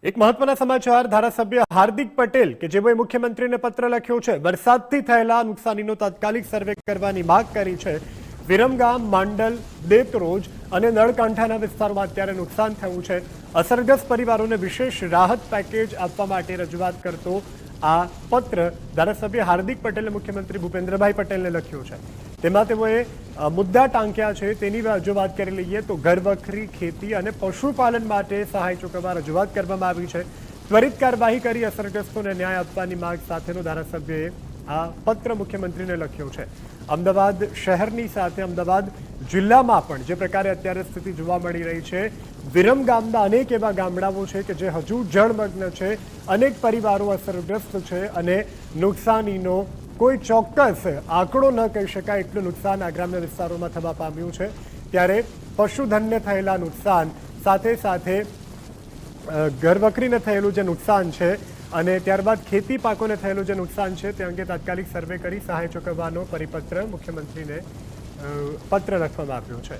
એક મહત્વના સમાચાર ધારાસભ્ય હાર્દિક પટેલ કે જેઓએ મુખ્યમંત્રીને પત્ર લખ્યો છે વરસાદથી થયેલા નુકસાનીનો તાત્કાલિક સર્વે કરવાની માંગ કરી છે। વિરમગામ માંડલ દેતરોજ અને નળકાંઠાના વિસ્તારોમાં અત્યારે નુકસાન થયું છે। અસરગ્રસ્ત પરિવારોને વિશેષ રાહત પેકેજ આપવા માટે રજૂઆત કરતો આ પત્ર ધારાસભ્ય હાર્દિક પટેલે મુખ્યમંત્રી ભૂપેન્દ્રભાઈ પટેલને લખ્યો છે। તેમાં તેઓએ મુદ્દા ટાંક્યા છે। તેની જો વાત કરી લઈએ તો ઘરવખરી ખેતી અને પશુપાલન માટે સહાય ચૂકવવા રજૂઆત કરવામાં આવી છે। ત્વરિત કાર્યવાહી કરી અસરગ્રસ્તોને ન્યાય આપવાની માંગ સાથેનો ધારાસભ્યએ આ પત્ર મુખ્યમંત્રીને લખ્યો છે। અમદાવાદ શહેરની સાથે અમદાવાદ જિલ્લામાં પણ જે પ્રકારે અત્યારે સ્થિતિ જોવા મળી રહી છે, વિરમગામના અનેક એવા ગામડાઓ છે કે જે હજુ જળમગ્ન છે, અનેક પરિવારો અસરગ્રસ્ત છે અને નુકસાનીનો કોઈ ચોક્કસ આંકડો ન કહી શકાય એટલું નુકસાન આ ગ્રામ્ય વિસ્તારોમાં થવા પામ્યું છે। ત્યારે પશુધનને થયેલા નુકસાન સાથે સાથે ઘરવખરીને થયેલું જે નુકસાન છે અને ત્યારબાદ ખેતી પાકોને થયેલું જે નુકસાન છે તે અંગે તાત્કાલિક સર્વે કરી સહાય ચૂકવવાનો પરિપત્ર મુખ્યમંત્રીને પત્ર લખવામાં આવ્યો છે।